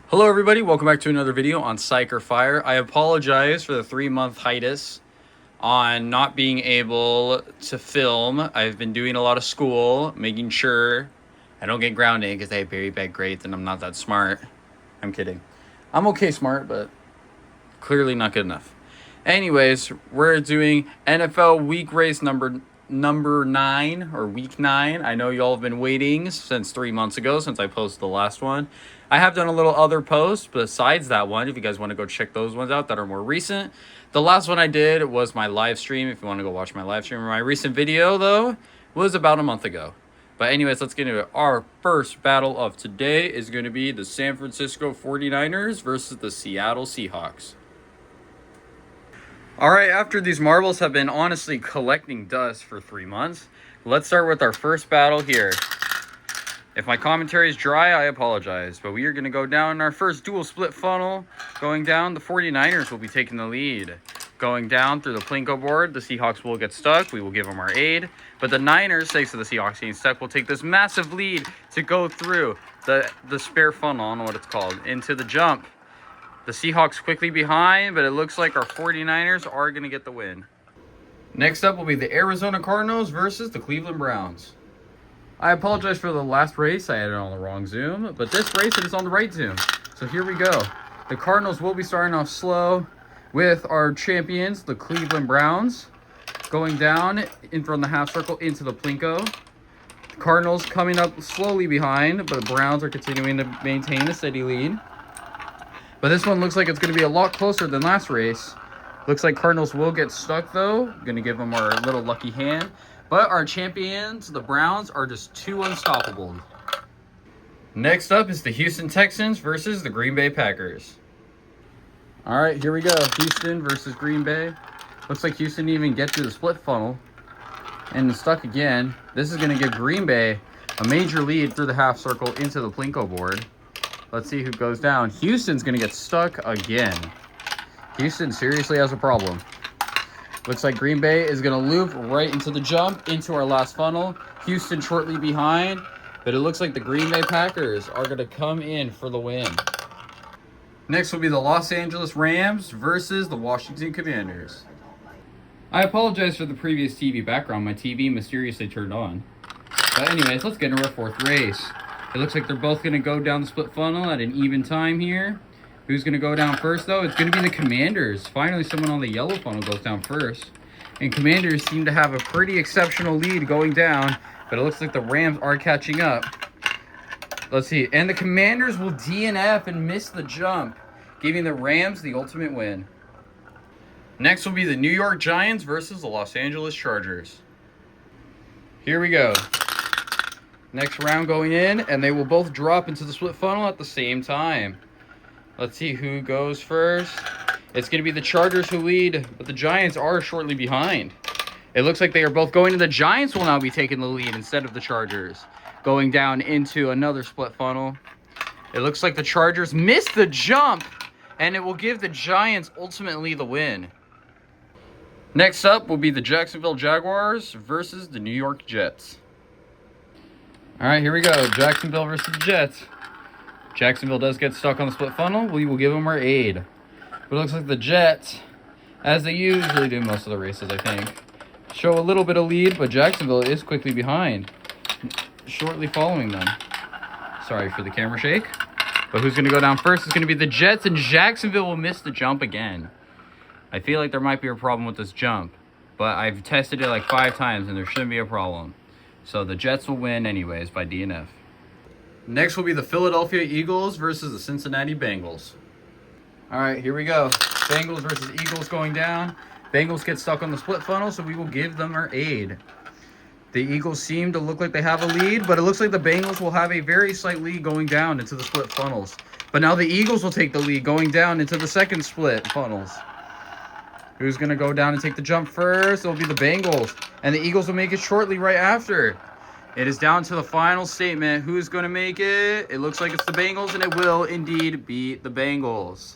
Hello everybody, welcome back to another video on Psych or Fire. I apologize for the 3-month hiatus on not being able to film. I've been doing a lot of school, making sure I don't get grounded because I have very bad grades and I'm not that smart. I'm kidding. I'm okay smart, but clearly not good enough. Anyways, we're doing NFL week race number 9 or week 9. I know y'all have been waiting since 3 months ago since I posted the last one. I have done a little other posts besides that one if you guys want to go check those ones out that are more recent. The last one I did was my live stream if you want to go watch my live stream. My recent video though was about a month ago. But anyways, let's get into it. Our first battle of today is going to be the San Francisco 49ers versus the Seattle Seahawks. Alright, after these marbles have been honestly collecting dust for 3 months, let's start with our first battle here. If my commentary is dry, I apologize, but we are going to go down our first dual split funnel. Going down, the 49ers will be taking the lead. Going down through the Plinko board, the Seahawks will get stuck. We will give them our aid. But the Niners, thanks to the Seahawks getting stuck, will take this massive lead to go through the spare funnel, I don't know what it's called, into the jump. The Seahawks quickly behind, but it looks like our 49ers are going to get the win. Next up will be the Arizona Cardinals versus the Cleveland Browns. I apologize for the last race. I had it on the wrong zoom, but this race it is on the right zoom. So here we go. The Cardinals will be starting off slow with our champions, the Cleveland Browns, going down in from the half circle into the Plinko. The Cardinals coming up slowly behind, but the Browns are continuing to maintain a steady lead. But this one looks like it's going to be a lot closer than last race. Looks like Cardinals will get stuck, though. Going to give them our little lucky hand. But our champions, the Browns, are just too unstoppable. Next up is the Houston Texans versus the Green Bay Packers. All right, here we go. Houston versus Green Bay. Looks like Houston didn't even get through the split funnel. And stuck again. This is going to give Green Bay a major lead through the half circle into the Plinko board. Let's see who goes down. Houston's going to get stuck again. Houston seriously has a problem. Looks like Green Bay is going to loop right into the jump, into our last funnel. Houston shortly behind, but it looks like the Green Bay Packers are going to come in for the win. Next will be the Los Angeles Rams versus the Washington Commanders. I apologize for the previous TV background. My TV mysteriously turned on. But anyways, let's get into our fourth race. It looks like they're both going to go down the split funnel at an even time here. Who's going to go down first, though? It's going to be the Commanders. Finally, someone on the yellow funnel goes down first. And Commanders seem to have a pretty exceptional lead going down, but it looks like the Rams are catching up. Let's see. And the Commanders will DNF and miss the jump, giving the Rams the ultimate win. Next will be the New York Giants versus the Los Angeles Chargers. Here we go. Next round going in, and they will both drop into the split funnel at the same time. Let's see who goes first. It's going to be the Chargers who lead, but the Giants are shortly behind. It looks like they are both going, and the Giants will now be taking the lead instead of the Chargers. Going down into another split funnel. It looks like the Chargers missed the jump, and it will give the Giants ultimately the win. Next up will be the Jacksonville Jaguars versus the New York Jets. All right, here we go. Jacksonville versus the Jets. Jacksonville does get stuck on the split funnel. We will give them our aid. But it looks like the Jets, as they usually do most of the races, I think, show a little bit of lead, but Jacksonville is quickly behind, shortly following them. Sorry for the camera shake. But who's going to go down first is going to be the Jets, and Jacksonville will miss the jump again. I feel like there might be a problem with this jump, but I've tested it like 5 times, and there shouldn't be a problem. So the Jets will win anyways by DNF. Next will be the Philadelphia Eagles versus the Cincinnati Bengals. All right, here we go. Bengals versus Eagles going down. Bengals get stuck on the split funnel, so we will give them our aid. The Eagles seem to look like they have a lead, but it looks like the Bengals will have a very slight lead going down into the split funnels. But now the Eagles will take the lead going down into the second split funnels. Who's going to go down and take the jump first? It'll be the Bengals. And the Eagles will make it shortly right after. It is down to the final statement. Who's going to make it? It looks like it's the Bengals, and it will indeed be the Bengals.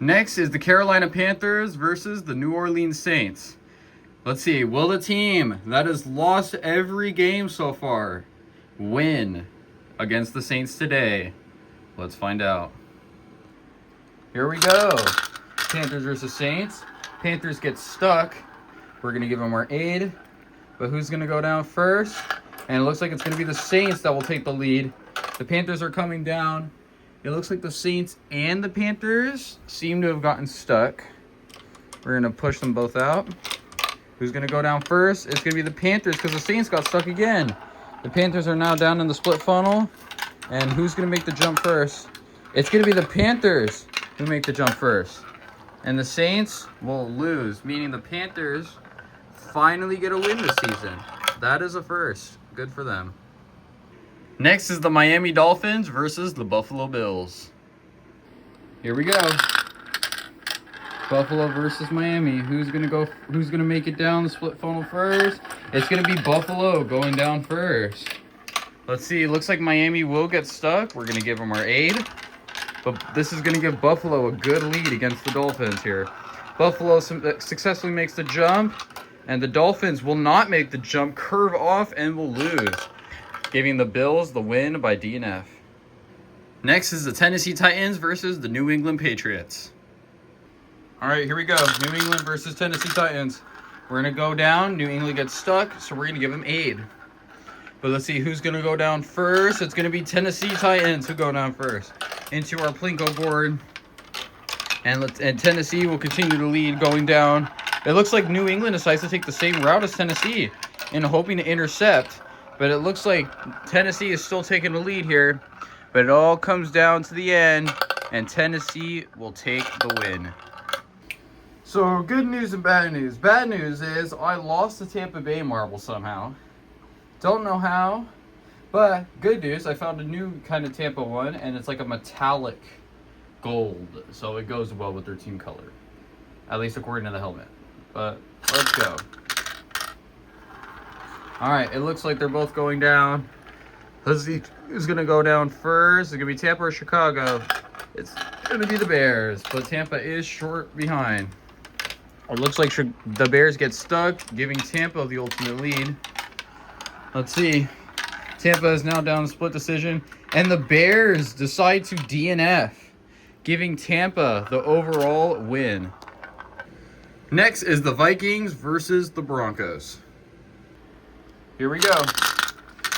Next is the Carolina Panthers versus the New Orleans Saints. Let's see. Will the team that has lost every game so far win against the Saints today? Let's find out. Here we go. Panthers versus Saints. Panthers get stuck. We're going to give them our aid. But who's going to go down first? And it looks like it's going to be the Saints that will take the lead. The Panthers are coming down. It looks like the Saints and the Panthers seem to have gotten stuck. We're going to push them both out. Who's going to go down first? It's going to be the Panthers because the Saints got stuck again. The Panthers are now down in the split funnel. And who's going to make the jump first? It's going to be the Panthers who make the jump first. And the Saints will lose, meaning the Panthers finally get a win this season. That is a first. Good for them. Next is the Miami Dolphins versus the Buffalo Bills. Here we go. Buffalo versus Miami. Who's gonna make it down the split funnel first? It's gonna be Buffalo going down first. Let's see. It looks like Miami will get stuck. We're gonna give them our aid. But this is gonna give Buffalo a good lead against the Dolphins here. Buffalo successfully makes the jump, and the Dolphins will not make the jump, curve off, and will lose, giving the Bills the win by DNF. Next is the Tennessee Titans versus the New England Patriots. All right, here we go. New England versus Tennessee Titans. We're going to go down. New England gets stuck, so we're going to give them aid. But let's see who's going to go down first. It's going to be Tennessee Titans who go down first into our Plinko board. And Tennessee will continue to lead going down. It looks like New England decides to take the same route as Tennessee and hoping to intercept. But it looks like Tennessee is still taking the lead here. But it all comes down to the end, and Tennessee will take the win. So, good news and bad news. Bad news is I lost the Tampa Bay marble somehow. Don't know how, but good news, I found a new kind of Tampa one, and it's like a metallic gold. So it goes well with their team color, at least according to the helmet. But let's go. All right, it looks like they're both going down. Let's see who's going to go down first. It's going to be Tampa or Chicago. It's going to be the Bears, but Tampa is short behind. It looks like the Bears get stuck, giving Tampa the ultimate lead. Let's see. Tampa is now down a split decision, and the Bears decide to DNF, giving Tampa the overall win. Next is the Vikings versus the Broncos. Here we go.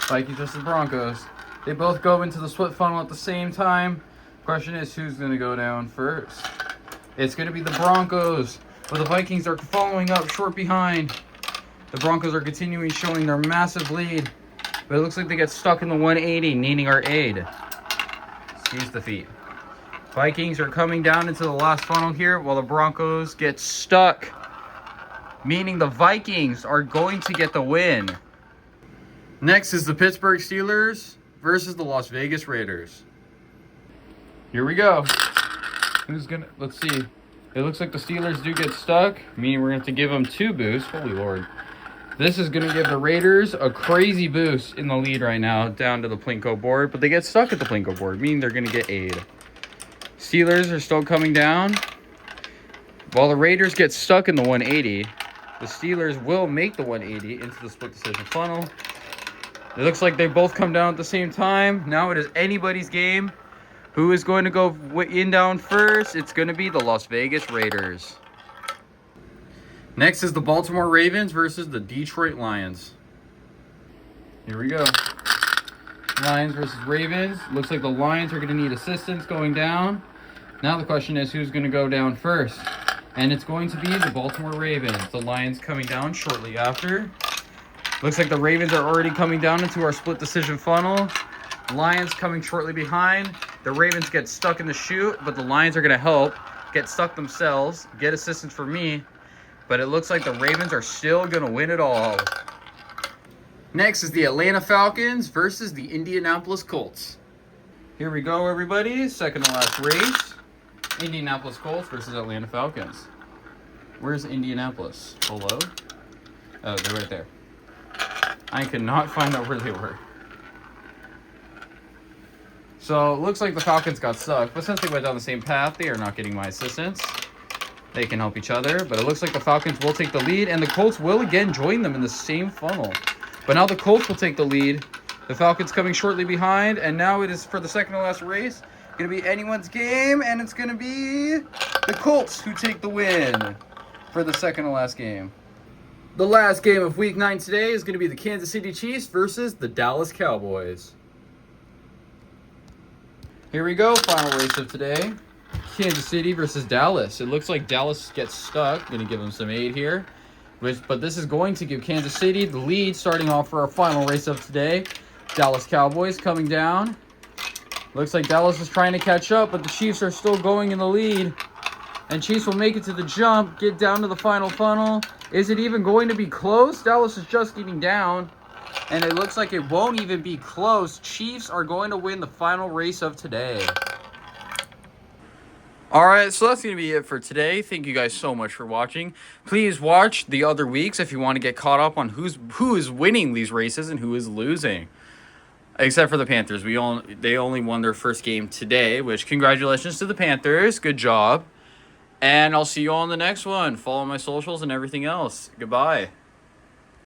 Vikings versus Broncos. They both go into the split funnel at the same time. Question is, who's going to go down first? It's going to be the Broncos, but the Vikings are following up short behind. The Broncos are continuing showing their massive lead, but it looks like they get stuck in the 180, needing our aid. Excuse the feet. Vikings are coming down into the last funnel here, while the Broncos get stuck, meaning the Vikings are going to get the win. Next is the Pittsburgh Steelers versus the Las Vegas Raiders. Here we go. Let's see. It looks like the Steelers do get stuck, meaning we're going to have to give them 2 boosts. Holy Lord. This is going to give the Raiders a crazy boost in the lead right now, down to the Plinko board, but they get stuck at the Plinko board, meaning they're going to get aid. Steelers are still coming down. While the Raiders get stuck in the 180, the Steelers will make the 180 into the split decision funnel. It looks like they both come down at the same time. Now it is anybody's game. Who is going to go in down first? It's going to be the Las Vegas Raiders. Next is the Baltimore Ravens versus the Detroit Lions. Here we go. Lions versus Ravens. Looks like the Lions are going to need assistance going down. Now the question is, who's going to go down first? And it's going to be the Baltimore Ravens. The Lions coming down shortly after. Looks like the Ravens are already coming down into our split decision funnel. Lions coming shortly behind. The Ravens get stuck in the chute, but the Lions are going to help get stuck themselves, get assistance from me. But it looks like the Ravens are still going to win it all. Next is the Atlanta Falcons versus the Indianapolis Colts. Here we go, everybody. Second to last race. Indianapolis Colts versus Atlanta Falcons. Where's Indianapolis? Hello? Oh, they're right there. I could not find out where they were. So, it looks like the Falcons got stuck, but since they went down the same path, they are not getting my assistance. They can help each other, but it looks like the Falcons will take the lead, and the Colts will again join them in the same funnel. But now the Colts will take the lead, The Falcons coming shortly behind, and now it is for the second to last race. Going to be anyone's game, and it's going to be the Colts who take the win for the second to last game. The last game of Week 9 today is going to be the Kansas City Chiefs versus the Dallas Cowboys. Here we go, final race of today. Kansas City versus Dallas. It looks like Dallas gets stuck. Going to give them some aid here. But this is going to give Kansas City the lead starting off for our final race of today. Dallas Cowboys coming down. Looks like Dallas is trying to catch up, but the Chiefs are still going in the lead. And Chiefs will make it to the jump, get down to the final funnel. Is it even going to be close? Dallas is just getting down. And it looks like it won't even be close. Chiefs are going to win the final race of today. Alright, so that's going to be it for today. Thank you guys so much for watching. Please watch the other weeks if you want to get caught up on who is winning these races and who is losing. Except for the Panthers. They only won their first game today, which congratulations to the Panthers. Good job. And I'll see you all in the next one. Follow my socials and everything else. Goodbye.